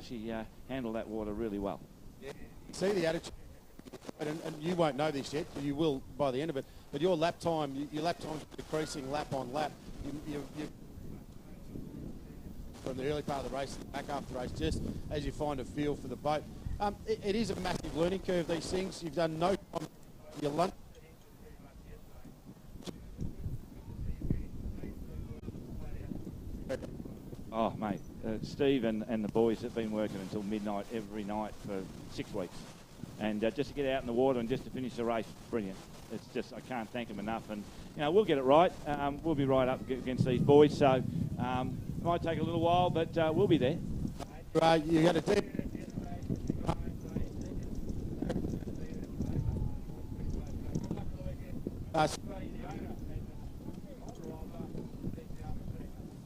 She handled that water really well. Yeah. See the attitude, and you won't know this yet. You will by the end of it. But your lap time, your lap time's decreasing lap on lap. You from the early part of the race, back after the race, just as you find a feel for the boat. It is a massive learning curve, these things. You've done no time. Your lunch. Oh, mate, Steve and the boys have been working until midnight every night for 6 weeks. And just to get out in the water and just to finish the race, brilliant. It's just, I can't thank them enough. And, you know, we'll get it right. We'll be right up against these boys. So it might take a little while, but we'll be there. You got to do.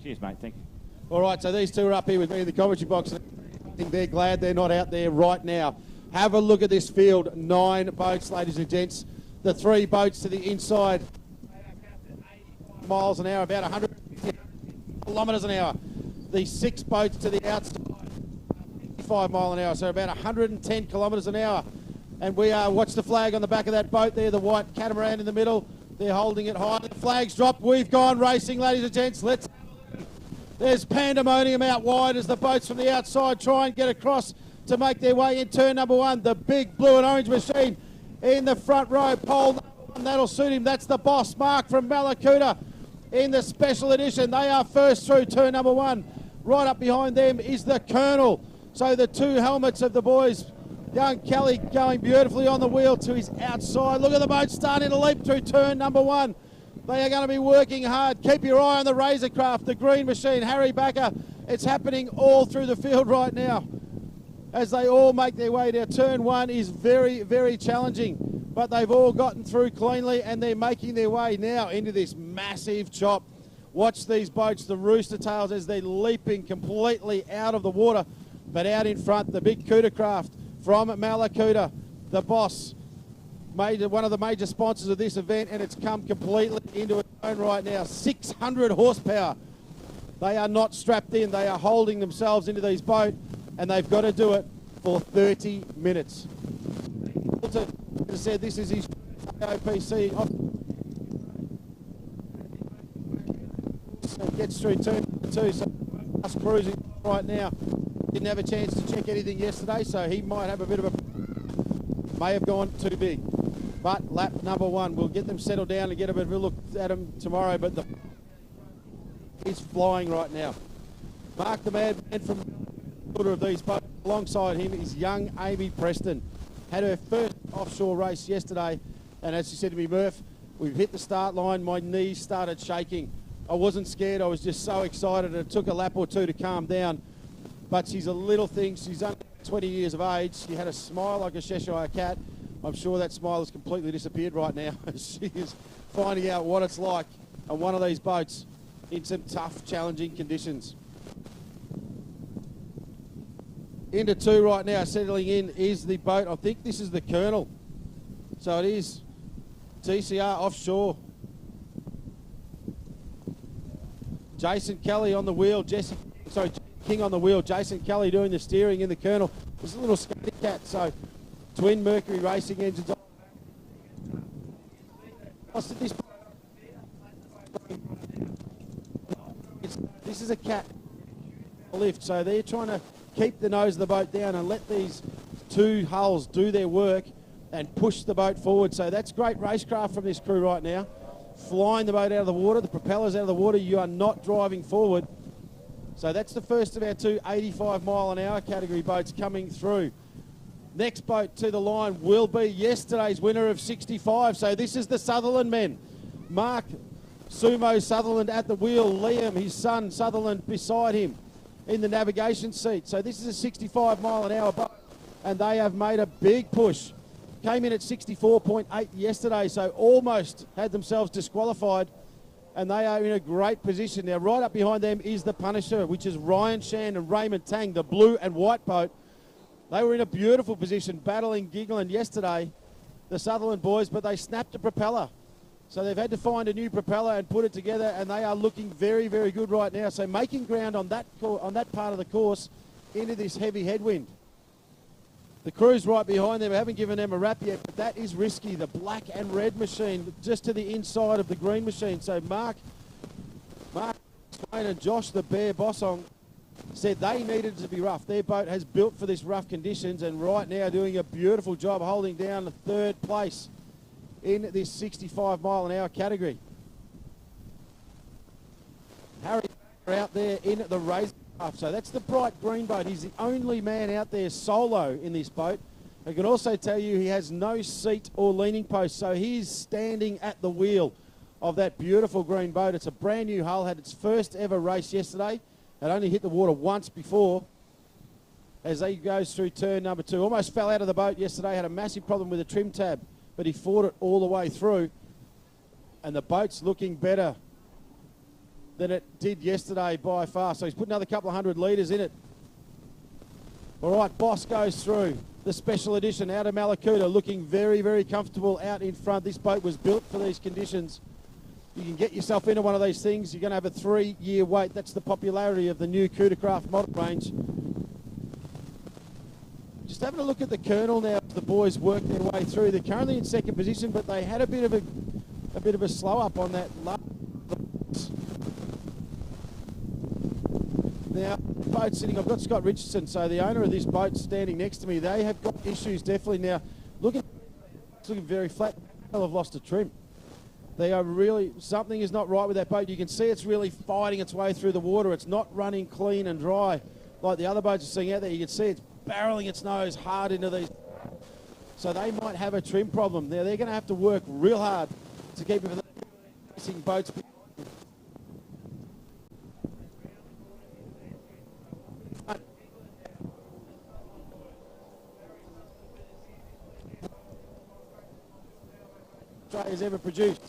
Cheers, mate. Thank you. All right, so these two are up here with me in the commentary box. I think they're glad they're not out there right now. Have a look at this field. 9 boats, ladies and gents. The 3 boats to the inside, miles an hour, about 100 kilometres an hour. The 6 boats to the outside, 55 mile an hour, so about 110 kilometres an hour. And we are, watch the flag on the back of that boat there, the white catamaran in the middle. They're holding it high. The flag's dropped. We've gone racing, ladies and gents. There's pandemonium out wide as the boats from the outside try and get across to make their way in turn number 1. The big blue and orange machine in the front row, pole number 1, that'll suit him. That's the boss, Mark from Malakuta in the special edition. They are first through turn number 1. Right up behind them is the Colonel. So the 2 helmets of the boys, young Kelly going beautifully on the wheel to his outside. Look at the boat starting to leap through turn number 1. They are going to be working hard. Keep your eye on the Razorcraft, the green machine, Harry Backer. It's happening all through the field right now as they all make their way down. Turn 1 is very, very challenging, but they've all gotten through cleanly and they're making their way now into this massive chop. Watch these boats, the Rooster Tails, as they're leaping completely out of the water, but out in front, the big Cuda craft from Malakuta, the boss, one of the major sponsors of this event, and it's come completely into its own right now. 600 horsepower. They are not strapped in. They are holding themselves into these boats, and they've got to do it for 30 minutes. As said, this is his OPC. So gets through turn 2, so us cruising right now. Didn't have a chance to check anything yesterday, so he might have a bit of a... may have gone too big. But lap number 1, we'll get them settled down and get a bit of a look at them tomorrow, but he's flying right now. Mark the man from the of these boats. Alongside him is young Amy Preston. Had her first offshore race yesterday, and as she said to me, Murph, we've hit the start line, my knees started shaking. I wasn't scared, I was just so excited. It took a lap or 2 to calm down. But she's a little thing, she's only 20 years of age. She had a smile like a Cheshire cat. I'm sure that smile has completely disappeared right now. She is finding out what it's like on one of these boats in some tough, challenging conditions. Into 2 right now, settling in is the boat. I think this is the Colonel. So it is TCR Offshore. Jason Kelly on the wheel, King on the wheel, Jason Kelly doing the steering in the Colonel. It's a little skating cat, so twin Mercury racing engines. This is a cat lift, so they're trying to keep the nose of the boat down and let these 2 hulls do their work and push the boat forward. So that's great racecraft from this crew right now. Flying the boat out of the water, the propellers out of the water, you are not driving forward. So that's the first of our 2 85 mile an hour category boats coming through. Next boat to the line will be yesterday's winner of 65. So this is the Sutherland men. Mark Sumo Sutherland at the wheel, Liam, his son Sutherland, beside him in the navigation seat. So this is a 65 mile an hour boat, and they have made a big push. Came in at 64.8 yesterday, so almost had themselves disqualified, and they are in a great position. Now, right up behind them is the Punisher, which is Ryan Shan and Raymond Tang, the blue and white boat. They were in a beautiful position, battling Gigland yesterday, the Sutherland boys, but they snapped the propeller. So they've had to find a new propeller and put it together, and they are looking very, very good right now. So making ground on that part of the course into this heavy headwind. The crew's right behind them. I haven't given them a wrap yet, but that is risky. The black and red machine just to the inside of the green machine. So Mark Swain and Josh, the Bear Bossong, said they needed to be rough. Their boat has built for this rough conditions and right now doing a beautiful job holding down the third place in this 65 mile an hour category. Harry out there in the race. So that's the bright green boat. He's the only man out there solo in this boat. I can also tell you he has no seat or leaning post, so he's standing at the wheel of that beautiful green boat. It's a brand new hull, had its first ever race yesterday. Had only hit the water once before as he goes through turn number 2. Almost fell out of the boat yesterday, had a massive problem with a trim tab, but he fought it all the way through. And the boat's looking better than it did yesterday by far. So he's put another couple of 100 litres in it. All right, Boss goes through. The special edition out of Malakuta looking very, very comfortable out in front. This boat was built for these conditions. You can get yourself into one of these things. You're going to have a 3-year wait. That's the popularity of the new Coodercraft model range. Just having a look at the Colonel now. The boys work their way through. They're currently in second position, but they had a bit of a slow up on that last. Now, the boat sitting, I've got Scott Richardson, so the owner of this boat standing next to me. They have got issues definitely now. Looking very flat. They'll have lost a trim. They are really, something is not right with that boat. You can see it's really fighting its way through the water. It's not running clean and dry like the other boats are seeing out there. You can see it's barreling its nose hard into these. So they might have a trim problem. Now they're going to have to work real hard to keep it racing boats. Australia's ever produced.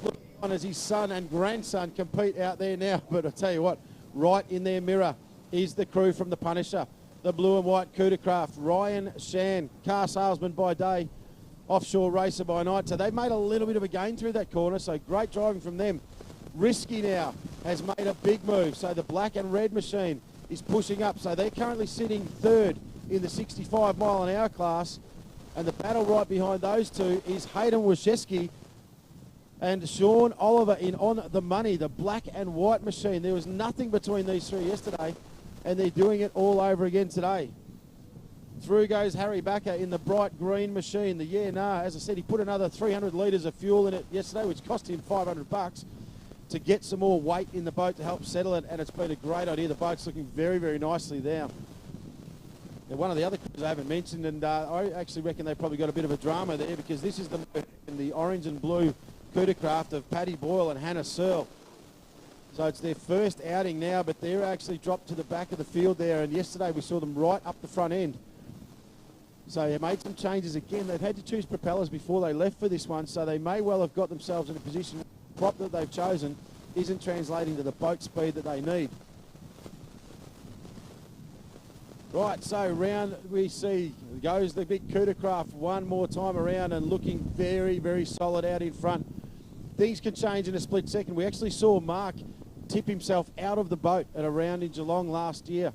Look on as his son and grandson compete out there now, but I tell you what, right in their mirror is the crew from the Punisher, the blue and white Coodercraft. Ryan Shan, car salesman by day, offshore racer by night. So they've made a little bit of a gain through that corner, so great driving from them. Risky now has made a big move, so the black and red machine is pushing up. So they're currently sitting third in the 65 mile an hour class. And the battle right behind those two is Hayden Wojcicki and Sean Oliver in on the money, the black and white machine. There was nothing between these three yesterday, and they're doing it all over again today. Through goes Harry Backer in the bright green machine. The as I said, he put another 300 litres of fuel in it yesterday, which cost him $500 to get some more weight in the boat to help settle it, and it's been a great idea. The boat's looking very, very nicely now. Now, one of the other crews I haven't mentioned, and I actually reckon they've probably got a bit of a drama there because this is the orange and blue Coodercraft of Paddy Boyle and Hannah Searle. So it's their first outing now, but they're actually dropped to the back of the field there, and yesterday we saw them right up the front end. So they made some changes again. They've had to choose propellers before they left for this one, so they may well have got themselves in a position where the prop that they've chosen isn't translating to the boat speed that they need. Right, so round we see goes the big Coodercraft one more time around and looking very, very solid out in front. Things can change in a split second. We actually saw Mark tip himself out of the boat at a round in Geelong last year.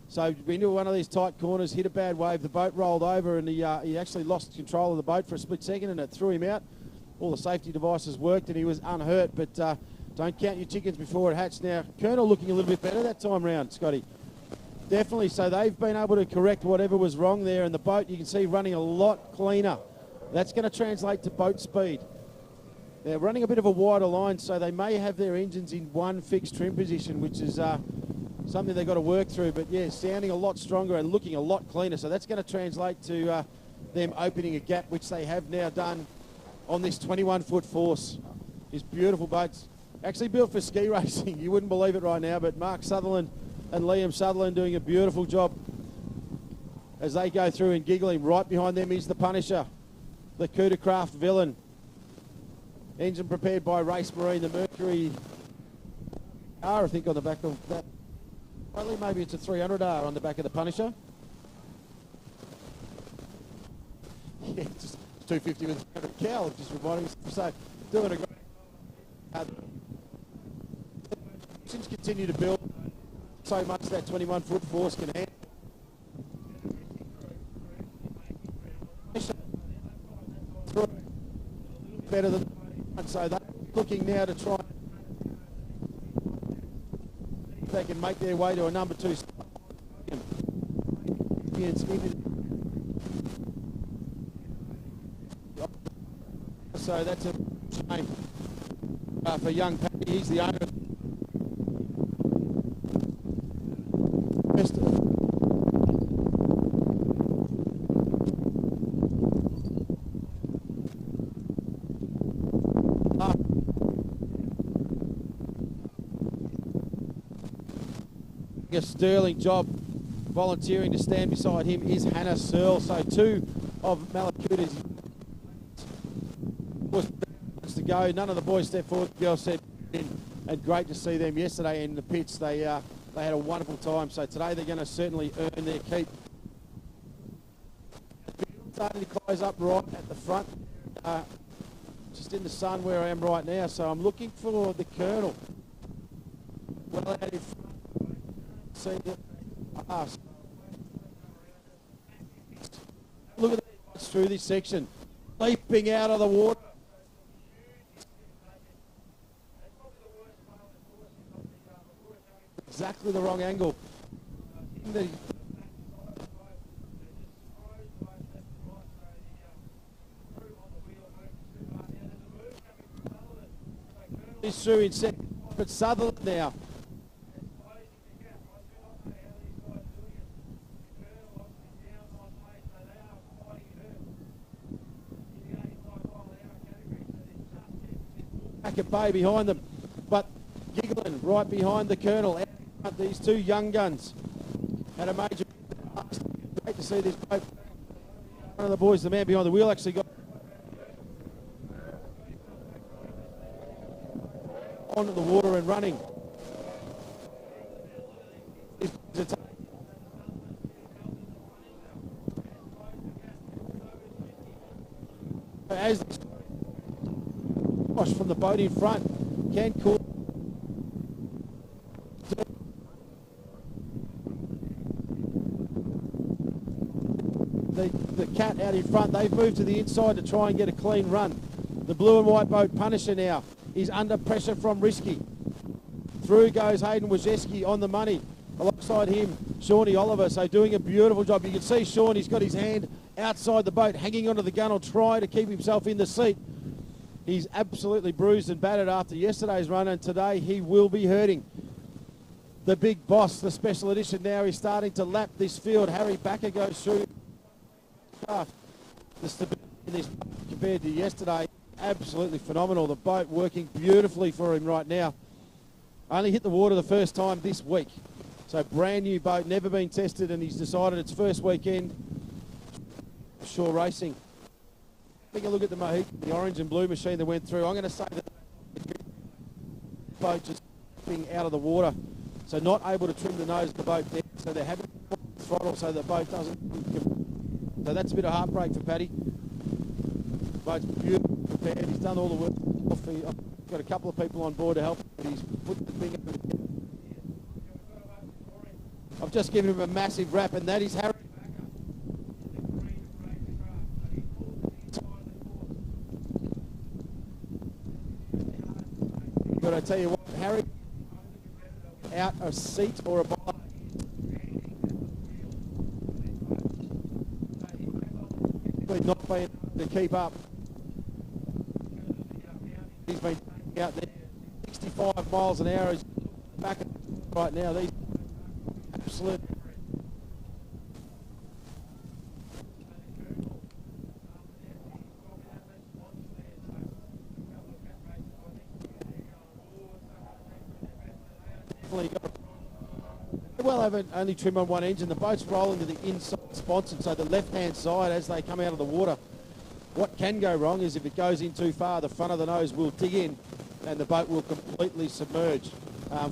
So into one of these tight corners, hit a bad wave, the boat rolled over and he actually lost control of the boat for a split second and it threw him out. All the safety devices worked and he was unhurt, but don't count your chickens before it hatched. Now, Colonel looking a little bit better that time round, Scotty. Definitely, so they've been able to correct whatever was wrong there, and the boat you can see running a lot cleaner. That's going to translate to boat speed. They're running a bit of a wider line, so they may have their engines in one fixed trim position, which is something they've got to work through. But yeah, sounding a lot stronger and looking a lot cleaner, so that's going to translate to them opening a gap, which they have now done on this 21-foot force. These beautiful boats, actually built for ski racing. You wouldn't believe it right now, but Mark Sutherland and Liam Sutherland doing a beautiful job as they go through and giggling. Right behind them is the Punisher, the Coodercraft villain. Engine prepared by Race Marine, the Mercury R, I think, on the back of that. Probably maybe it's a 300R on the back of the Punisher. Yeah, just 250 with 300 cow, just reminding me. So, doing a great continue to build so much that 21-foot force can handle. better than and so they're looking now to try if they can make their way to a number 2 spot. So that's a shame for young Paddy. He's the owner. A sterling job volunteering to stand beside him is Hannah Searle. So 2 of Malakuta's to go. None of the boys stepped forward. The girls stepped in, and great to see them yesterday in the pits. They had a wonderful time. So today they're going to certainly earn their keep. Starting to close up right at the front, just in the sun where I am right now. So I'm looking for the Colonel. Well out in front. See the look at that through this section, leaping out of the water. Exactly the wrong angle. He's through in second, but Sutherland now. At bay behind them, but Giggling right behind the Colonel. These 2 young guns had a major. Great to see this boat. One of the boys, the man behind the wheel, actually got onto the water and running. As from the boat in front, can call the Cat out in front. They've moved to the inside to try and get a clean run. The blue and white boat Punisher now is under pressure from Risky. Through goes Hayden Wojcicki on the money. Alongside him, Shawnee Oliver. So doing a beautiful job. You can see Sean, he's got his hand outside the boat, hanging onto the gunwale, trying to keep himself in the seat. He's absolutely bruised and battered after yesterday's run, and today he will be hurting. The big boss, the special edition now, is starting to lap this field. Harry Backer goes through. The stability in this compared to yesterday, absolutely phenomenal. The boat working beautifully for him right now. Only hit the water the first time this week. So brand new boat, never been tested, and he's decided it's first weekend. Offshore racing. Take a look at the Mohican, the orange and blue machine that went through. I'm going to say that the boat just being out of the water, so not able to trim the nose of the boat there. So they're having throttle so the boat doesn't. So that's a bit of heartbreak for Paddy. The boat's beautifully prepared. He's done all the work. I've got a couple of people on board to help, but he's put the thing up. I've just given him a massive wrap, and that is Harry. But I tell you what, Harry, out a seat or a bottom. Not being able to keep up. He's been out there 65 miles an hour. He's back right now. These absolute. Well, have only trim on one engine. The boat's rolling to the inside sponson, so the left-hand side as they come out of the water. What can go wrong is if it goes in too far, the front of the nose will dig in and the boat will completely submerge,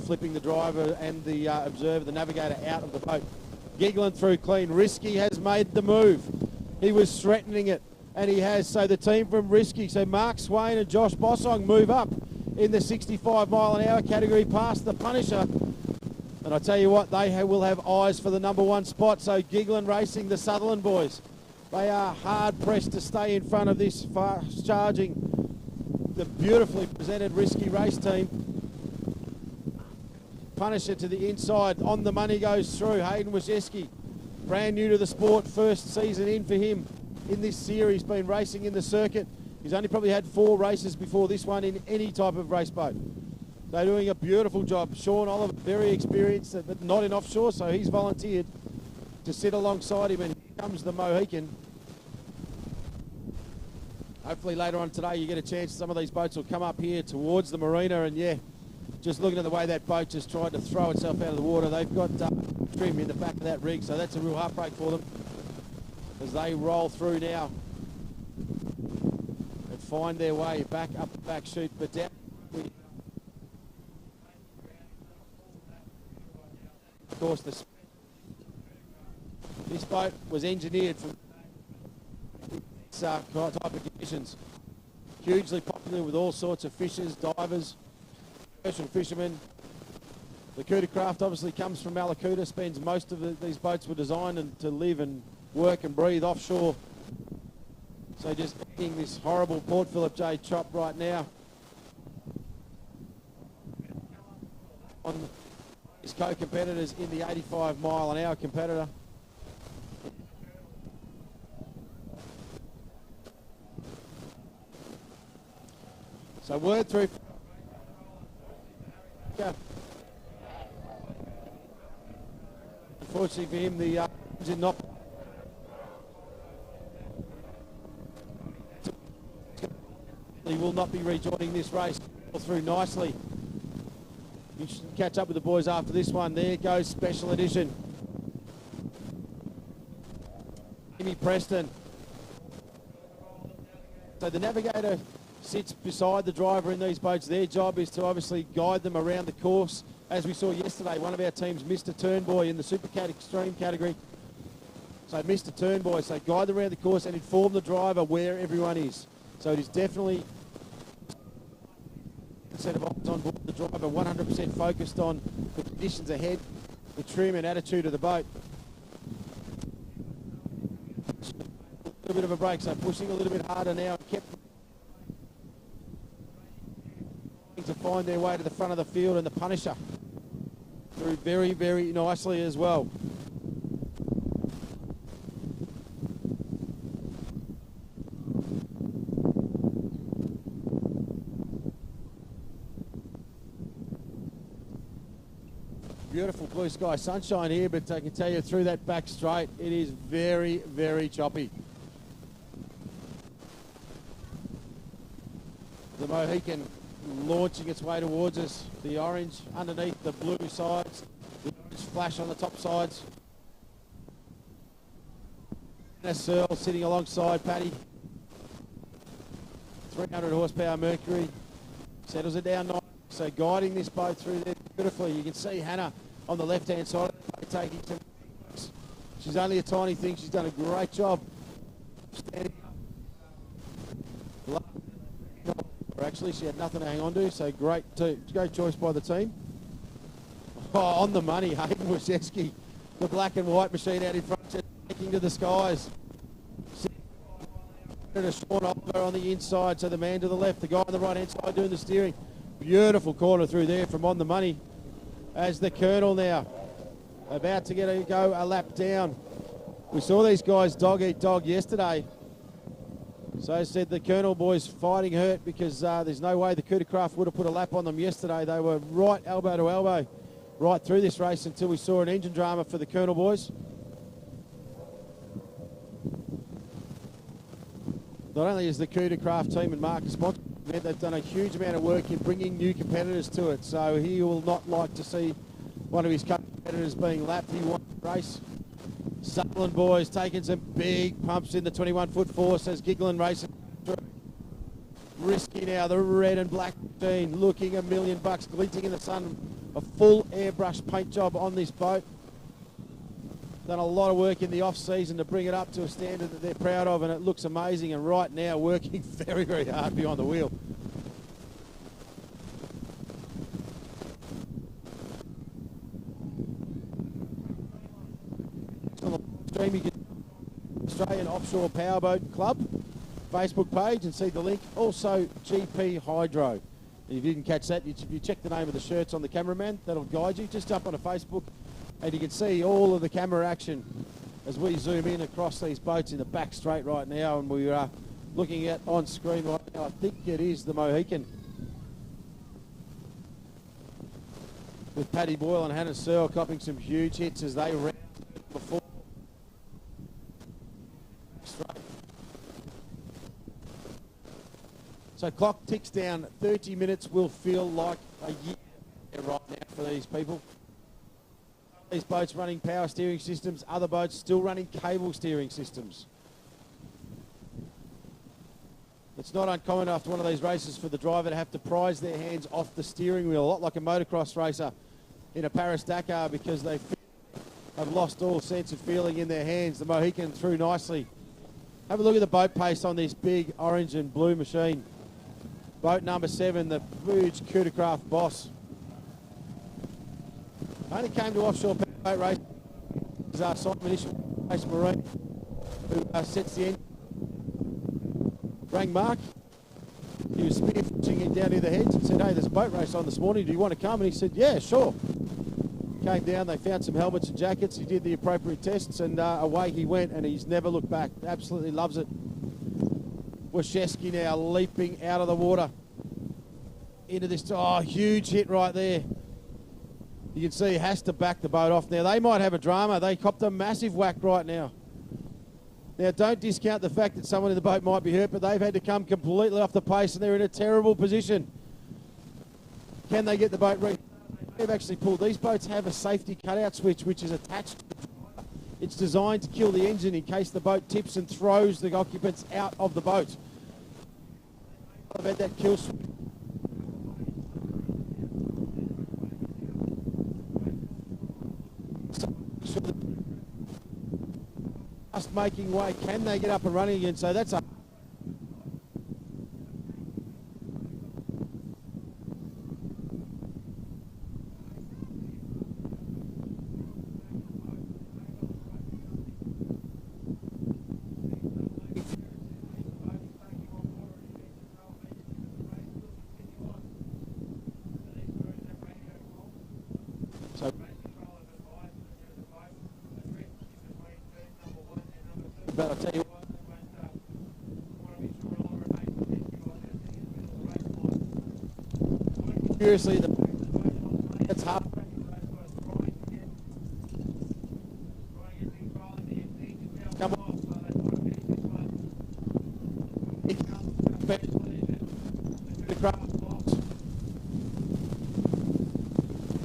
flipping the driver and the observer, the navigator, out of the boat. Giggling through clean. Risky has made the move. He was threatening it, and he has. So the team from Risky, so Mark Swain and Josh Bossong move up in the 65 mile an hour category past the Punisher. And I tell you what, they will have eyes for the number 1 spot. So Giggling racing the Sutherland boys. They are hard pressed to stay in front of this fast charging the beautifully presented Risky Race team. Punisher to the inside, on the money goes through. Hayden Wojcicki, brand new to the sport, first season in for him in this series, been racing in the circuit. He's only probably had 4 races before this one in any type of race boat. They're doing a beautiful job. Sean Oliver, very experienced, but not in offshore, so he's volunteered to sit alongside him, and here comes the Mohican. Hopefully later on today you get a chance, some of these boats will come up here towards the marina, and yeah, just looking at the way that boat just tried to throw itself out of the water. They've got trim in the back of that rig, so that's a real heartbreak for them as they roll through now and find their way back up the back chute. But down, of course, this boat was engineered for this type of conditions. Hugely popular with all sorts of fishers, divers, commercial fishermen. The Cuda craft obviously comes from Malakuta, spends most of these boats were designed to live and work and breathe offshore. So just eating this horrible Port Phillip J chop right now. On his co-competitors in the 85-mile-an-hour competitor. So word through. Unfortunately for him, the engine not. He will not be rejoining this race. Through nicely. You should catch up with the boys after this one. There goes Special Edition. Jimmy Preston. So the navigator sits beside the driver in these boats. Their job is to obviously guide them around the course. As we saw yesterday, one of our teams missed a Turnboy in the Supercat Extreme category. So missed a Turnboy. So guide them around the course and inform the driver where everyone is. So it is definitely a set of eyes on board the driver, 100% focused on the conditions ahead, the trim and attitude of the boat. A little bit of a break, so pushing a little bit harder now. Kept to find their way to the front of the field, and the Punisher through very, very nicely as well. Beautiful blue sky sunshine here, but I can tell you through that back straight, it is very, very choppy. The Mohican launching its way towards us. The orange underneath the blue sides, the orange flash on the top sides. Anna Searle sitting alongside Paddy. 300 horsepower Mercury. Settles it down nicely. So guiding this boat through there beautifully. You can see Hannah on the left-hand side of the boat taking some. She's only a tiny thing. She's done a great job standing up. Actually, she had nothing to hang on to, so great choice by the team. Oh, on the money, Hayden Wojcicki, the black and white machine out in front, just taking to the skies. Sean Oliver on the inside, so the man to the left, the guy on the right-hand side doing the steering. Beautiful corner through there from On the Money. As the Colonel now, about to go a lap down. We saw these guys dog eat dog yesterday. So said the Colonel boys fighting hurt because there's no way the Cuda craft would have put a lap on them yesterday. They were right elbow to elbow right through this race until we saw an engine drama for the Colonel boys. Not only is the Cuda craft team and Mark a sponsor, they've done a huge amount of work in bringing new competitors to it. So he will not like to see one of his competitors being lapped. He wants to race. Sutherland boys taking some big pumps in the 21-foot force as Giggling racing through. Risky now, the red and black machine, looking $1 million, glinting in the sun. A full airbrush paint job on this boat. Done a lot of work in the off-season to bring it up to a standard that they're proud of, and it looks amazing, and right now working very, very hard behind the wheel. Australian Offshore Powerboat Club. Facebook page and see the link. Also, GP Hydro. And if you didn't catch that, if you check the name of the shirts on the cameraman, that'll guide you. Just jump onto Facebook and you can see all of the camera action as we zoom in across these boats in the back straight right now. And we are looking at on screen right now, I think it is the Mohican, with Paddy Boyle and Hannah Searle copping some huge hits as they round before. Straight. So clock ticks down. 30 minutes will feel like a year right now for these people. These boats running power steering systems, other boats still running cable steering systems. It's not uncommon after one of these races for the driver to have to prise their hands off the steering wheel, a lot like a motocross racer in a Paris-Dakar, because they have lost all sense of feeling in their hands. The Mohican through nicely. Have a look at the boat pace on this big orange and blue machine. Boat number 7, the huge coup de craft boss. Only came to offshore boat race. Simon Isham, Race Marine, who sets the engine. Rang Mark. He was spearfishing it down near the heads and said, hey, there's a boat race on this morning. Do you want to come? And he said, yeah, sure. Came down, they found some helmets and jackets. He did the appropriate tests and away he went, and he's never looked back. Absolutely loves it. Waszewski now leaping out of the water into this, huge hit right there. You can see he has to back the boat off now. They might have a drama. They copped a massive whack right now. Now, don't discount the fact that someone in the boat might be hurt, but they've had to come completely off the pace and they're in a terrible position. Can they get the boat ready? They've actually pulled. These boats have a safety cutout switch which is attached to the driver. It's designed to kill the engine in case the boat tips and throws the occupants out of the boat. I've had that kill switch. Just making way. Can they get up and running again? So that's a but I'll tell you what, seriously, that's hard. Come on.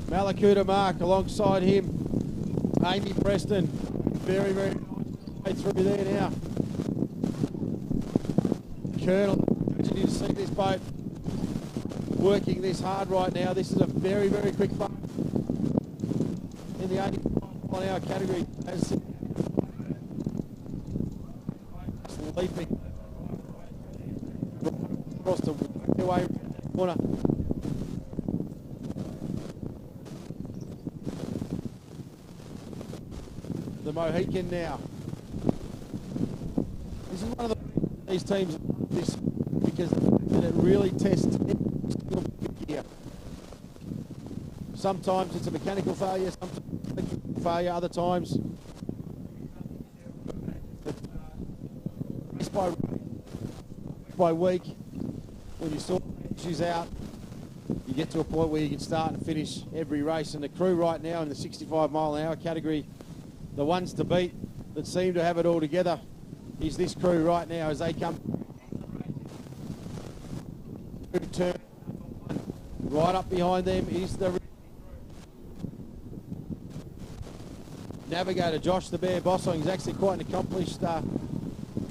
Malakuta Mark alongside him. Amy Preston, very, very nice through there now. Colonel, imagine you to see this boat working this hard right now. This is a very, very quick boat in the 80 mile an hour category. Leaping across the way corner. The Mohican now. This is one of these teams this because it really tests gear. Sometimes it's a mechanical failure, sometimes it's electrical failure, other times it's by week. When you sort issues out, you get to a point where you can start and finish every race. And the crew right now in the 65 mile an hour category, the ones to beat that seem to have it all together, is this crew right now as they come turn. Right up behind them is the navigator Josh the Bear Bossong. He's actually quite an accomplished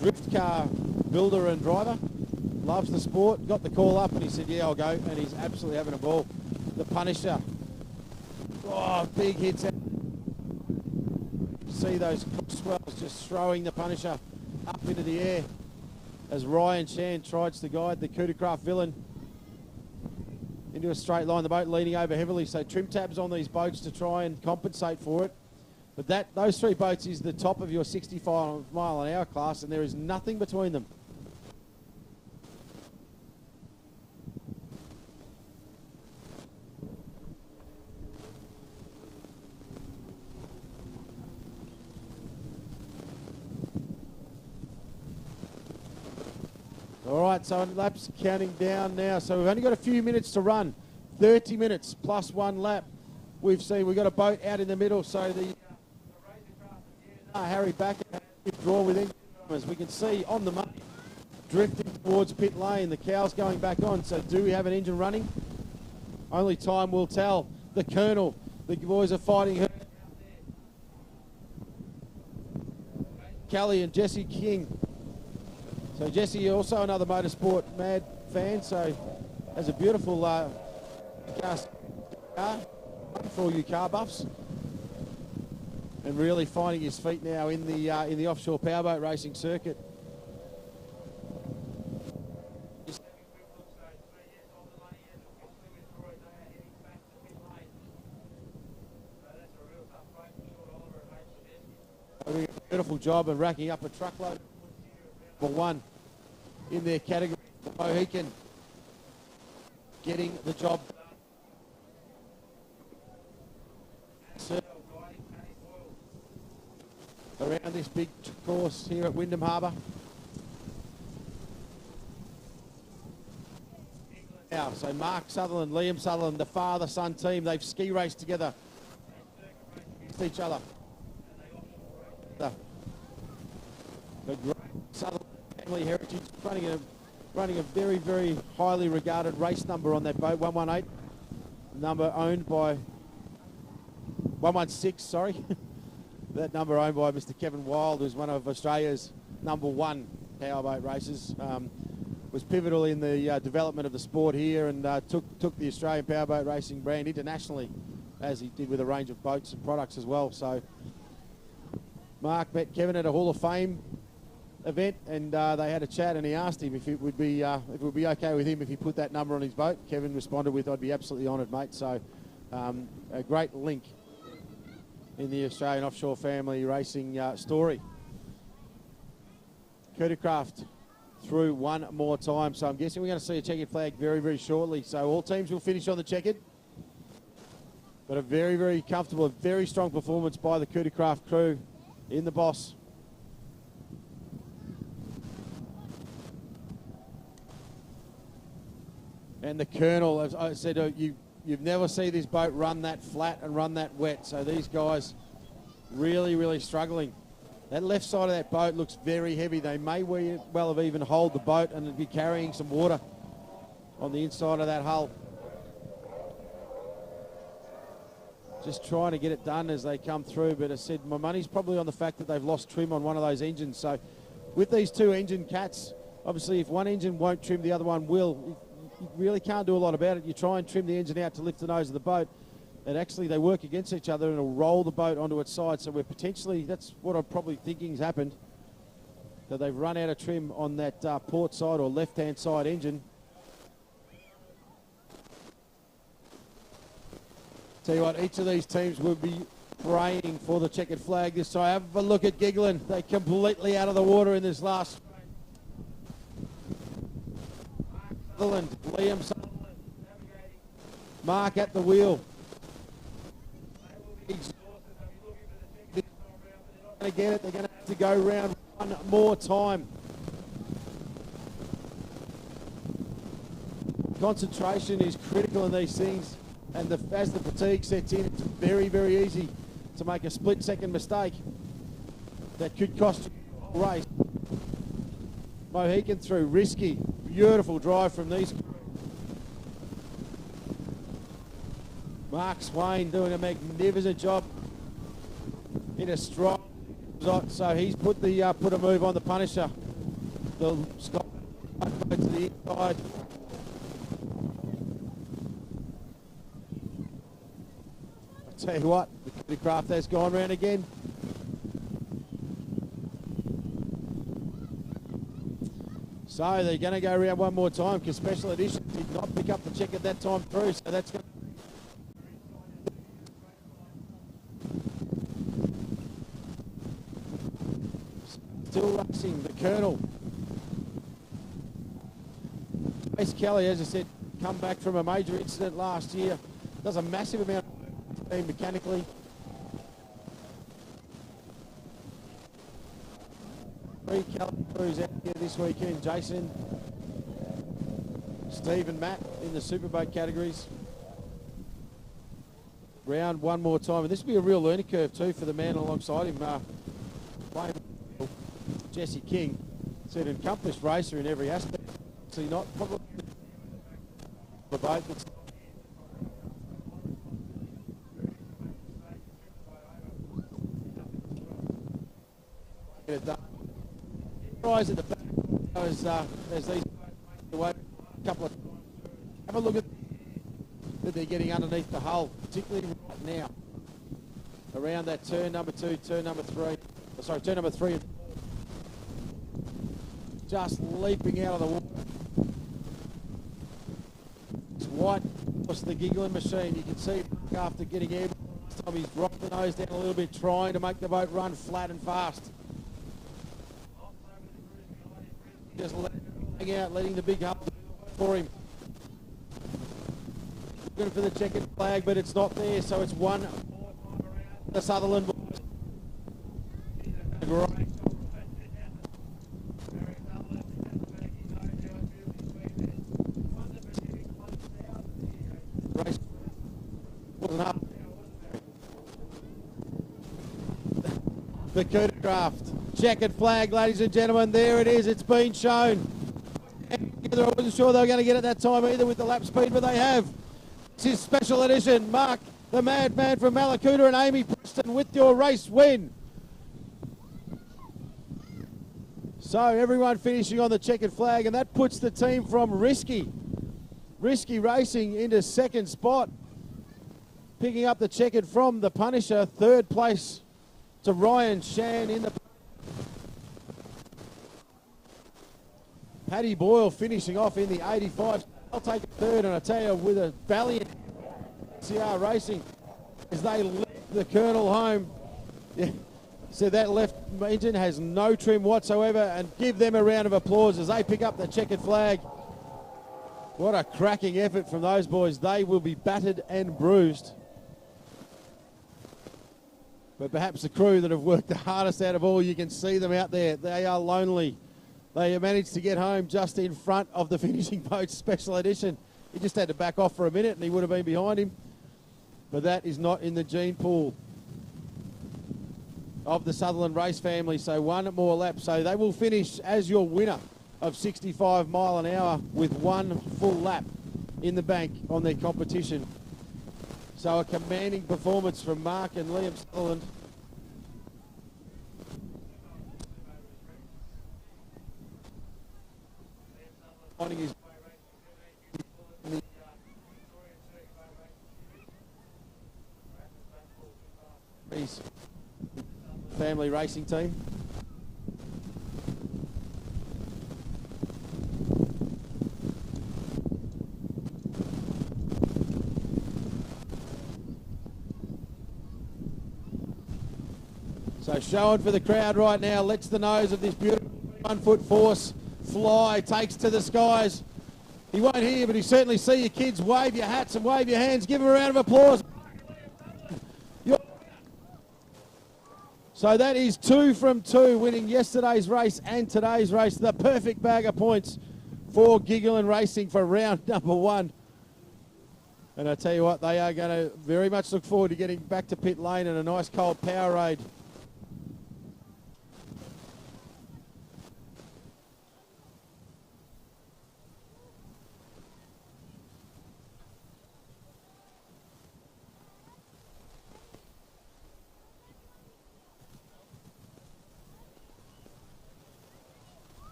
drift car builder and driver. Loves the sport. Got the call up and he said, yeah, I'll go. And he's absolutely having a ball. The Punisher. Oh, big hits. See those swells just throwing the Punisher up into the air as Ryan Shan tries to guide the coup de craft villain into a straight line. The boat leaning over heavily, so trim tabs on these boats to try and compensate for it. But those three boats is the top of your 65 mile an hour class, and there is nothing between them. All right, so laps counting down now. So we've only got a few minutes to run. 30 minutes plus one lap. We've got a boat out in the middle, so the Harry Backer draw within. As we can see on the money, drifting towards pit lane. The cow's going back on. So do we have an engine running? Only time will tell. The Colonel, the boys are fighting her. Kelly and Jesse King. So Jesse, also another motorsport mad fan, so has a beautiful car for all you car buffs, and really finding his feet now in the offshore powerboat racing circuit. Doing a beautiful job of racking up a truckload. Number one in their category, Mohican, getting the job done. Around this big course here at Wyndham Harbour. Now, so Mark Sutherland, Liam Sutherland, the father-son team, they've ski raced together against each other. The great Sutherland family heritage, running a very, very highly regarded race number on that boat, 118, number owned by 116, sorry. That number owned by Mr. Kevin Wild, who's one of Australia's #1 powerboat racers. Was pivotal in the development of the sport here, and took the Australian powerboat racing brand internationally, as he did with a range of boats and products as well. So Mark met Kevin at a Hall of Fame event, and they had a chat, and he asked him if it would be okay with him if he put that number on his boat. Kevin responded with, "I'd be absolutely honoured, mate." So a great link in the Australian offshore family racing story. Craft through one more time, so I'm guessing we're going to see a checkered flag very, very shortly. So all teams will finish on the checkered, but a very, very comfortable, very strong performance by the Craft crew in the Boss. And the Colonel, as I said, you've never seen this boat run that flat and run that wet. So these guys really, really struggling. That left side of that boat looks very heavy. They may well have even hauled the boat and be carrying some water on the inside of that hull. Just trying to get it done as they come through. But I said my money's probably on the fact that they've lost trim on one of those engines. So with these two engine cats, obviously if one engine won't trim, the other one will. You really can't do a lot about it. You try and trim the engine out to lift the nose of the boat, and actually they work against each other and it'll roll the boat onto its side. So we're potentially, that's what I'm probably thinking has happened, that they've run out of trim on that port side or left-hand side engine. Tell you what, each of these teams will be praying for the checkered flag this time. Have a look at Giggling. They're completely out of the water in this last. Liam Sutherland, Mark at the wheel. They're going to get it. They're going to have to go round one more time. Concentration is critical in these things, and as the fatigue sets in, it's very, very easy to make a split-second mistake that could cost you the race. Mohican through, risky. Beautiful drive from these. Mark Swain doing a magnificent job in a strong. So he's put a move on the Punisher. The Scott to the inside. I tell you what, the Craft has gone round again. So they're going to go around one more time because Special Edition did not pick up the check at that time through. So that's going to... Still racing, the Colonel. Ace Kelly, as I said, come back from a major incident last year. Does a massive amount of team mechanically. Three Kelly crews out here this weekend. Jason, Steve and Matt in the superboat categories. Round one more time. And this will be a real learning curve too for the man alongside him. Playing Jesse King. He's an accomplished racer in every aspect. Actually not probably the boat that's get it done. Rise at the back as these away a couple of have a look at that they're getting underneath the hull, particularly right now. Around that turn number 2, turn number 3. Sorry, turn number 3. Just leaping out of the water. It's White across the giggling machine. You can see after getting air, this time he's rocked the nose down a little bit, trying to make the boat run flat and fast. Just letting out, letting the big hull for him. Looking for the checkered flag, but it's not there, so it's one. The Sutherland boys. Great. Race wasn't up. The Craft. Checkered flag, ladies and gentlemen. There it is. It's been shown. I wasn't sure they were going to get it that time either with the lap speed, but they have. This is special edition. Mark, the madman from Malakuta, and Amy Preston with your race win. So everyone finishing on the checkered flag, and that puts the team from Risky Racing into second spot. Picking up the checkered from the Punisher. Third place to Ryan Shan in the... Paddy Boyle finishing off in the 85. I'll take a third, and I tell you, with a valiant CR Racing as they lift the Colonel home. Yeah. So that left engine has no trim whatsoever, and give them a round of applause as they pick up the checkered flag. What a cracking effort from those boys. They will be battered and bruised. But perhaps the crew that have worked the hardest out of all, you can see them out there. They are lonely. They managed to get home just in front of the finishing boat special edition. He just had to back off for a minute and he would have been behind him. But that is not in the gene pool of the Sutherland race family. So one more lap. So they will finish as your winner of 65 mile an hour with one full lap in the bank on their competition. So a commanding performance from Mark and Liam Sutherland. Finding his family racing team. So showing for the crowd right now, lets the nose of this beautiful 1 foot force fly, takes to the skies. He won't hear, but he certainly see you kids. Wave your hats and wave your hands. Give him a round of applause. So that is 2 from 2, winning yesterday's race and today's race. The perfect bag of points for Giggling Racing for round number 1. And I tell you what, they are going to very much look forward to getting back to pit lane and a nice cold Powerade.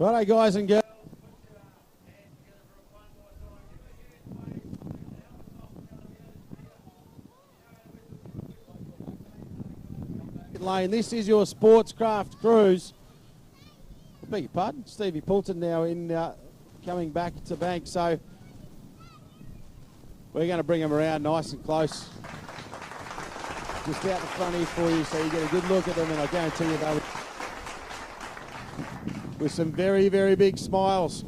Righto, guys and girls. Lane, this is your Sportscraft Cruise. I beg your pardon, Stevie Poulton now in coming back to bank, so we're going to bring them around nice and close. Just out the front here for you so you get a good look at them, and I guarantee you they'll with some very, very big smiles.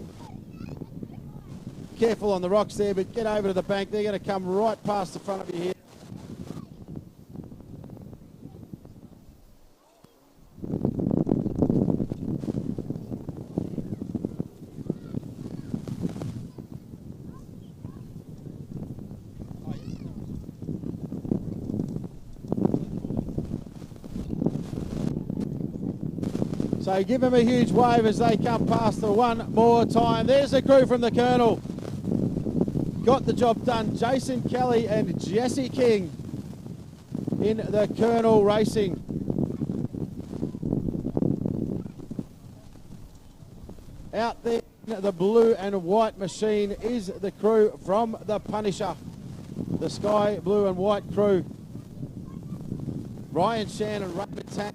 Careful on the rocks there, but get over to the bank. They're going to come right past the front of you here. So give them a huge wave as they come past the one more time. There's the crew from the Colonel. Got the job done. Jason Kelly and Jesse King in the Colonel Racing. Out there in the blue and white machine is the crew from the Punisher. The sky blue and white crew. Ryan Shannon, Raymond Tang,